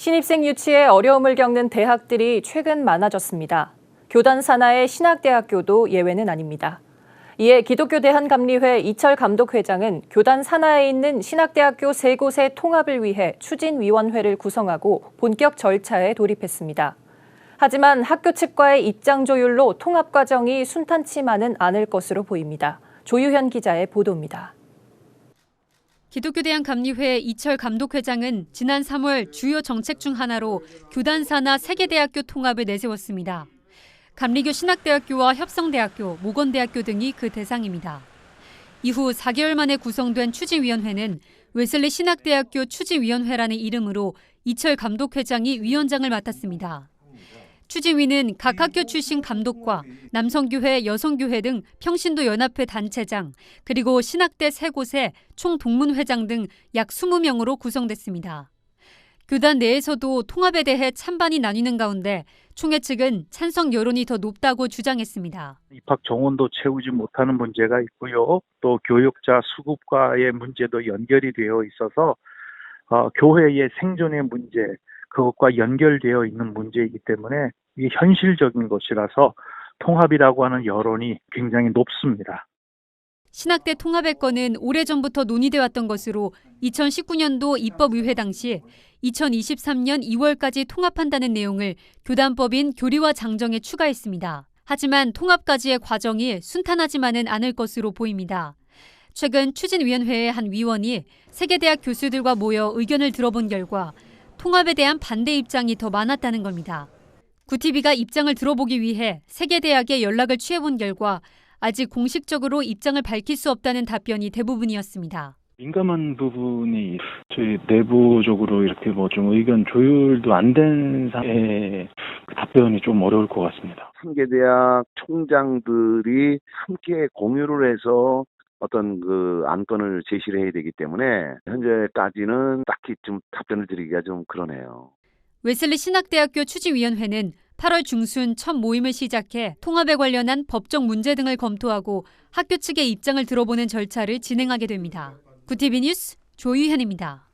신입생 유치에 어려움을 겪는 대학들이 최근 많아졌습니다. 교단 산하의 신학대학교도 예외는 아닙니다. 이에 기독교 대한감리회 이철 감독회장은 교단 산하에 있는 신학대학교 3곳의 통합을 위해 추진위원회를 구성하고 본격 절차에 돌입했습니다. 하지만 학교 측과의 입장 조율로 통합 과정이 순탄치만은 않을 것으로 보입니다. 조유현 기자의 보도입니다. 기독교 대한감리회 이철 감독회장은 지난 3월 주요 정책 중 하나로 교단 산하 3개 대학교 통합을 내세웠습니다. 감리교 신학대학교와 협성대학교, 모건대학교 등이 그 대상입니다. 이후 4개월 만에 구성된 추진위원회는 웨슬리 신학대학교 추진위원회라는 이름으로 이철 감독회장이 위원장을 맡았습니다. 추진위는 각 학교 출신 감독과 남성교회, 여성교회 등 평신도 연합회 단체장, 그리고 신학대 3곳의 총동문회장 등 약 20명으로 구성됐습니다. 교단 내에서도 통합에 대해 찬반이 나뉘는 가운데 총회 측은 찬성 여론이 더 높다고 주장했습니다. 입학 정원도 채우지 못하는 문제가 있고요. 또 교육자 수급과의 문제도 연결이 되어 있어서 교회의 생존의 문제, 그것과 연결되어 있는 문제이기 때문에 이게 현실적인 것이라서 통합이라고 하는 여론이 굉장히 높습니다. 신학대 통합의 건은 오래전부터 논의돼 왔던 것으로 2019년도 입법의회 당시 2023년 2월까지 통합한다는 내용을 교단법인 교리와 장정에 추가했습니다. 하지만 통합까지의 과정이 순탄하지만은 않을 것으로 보입니다. 최근 추진위원회의 한 위원이 3개 대학 교수들과 모여 의견을 들어본 결과 통합에 대한 반대 입장이 더 많았다는 겁니다. 구티비가 입장을 들어보기 위해 3개 대학에 연락을 취해본 결과 아직 공식적으로 입장을 밝힐 수 없다는 답변이 대부분이었습니다. 민감한 부분이 저희 내부적으로 이렇게 좀 의견 조율도 안 된 상태의 답변이 좀 어려울 것 같습니다. 3개 대학 총장들이 함께 공유를 해서 어떤 안건을 제시를 해야 되기 때문에 현재까지는 딱히 좀 답변을 드리기가 좀 그러네요. 웨슬리 신학대학교 추진위원회는 8월 중순 첫 모임을 시작해 통합에 관련한 법적 문제 등을 검토하고 학교 측의 입장을 들어보는 절차를 진행하게 됩니다. 구티비 뉴스 조유현입니다.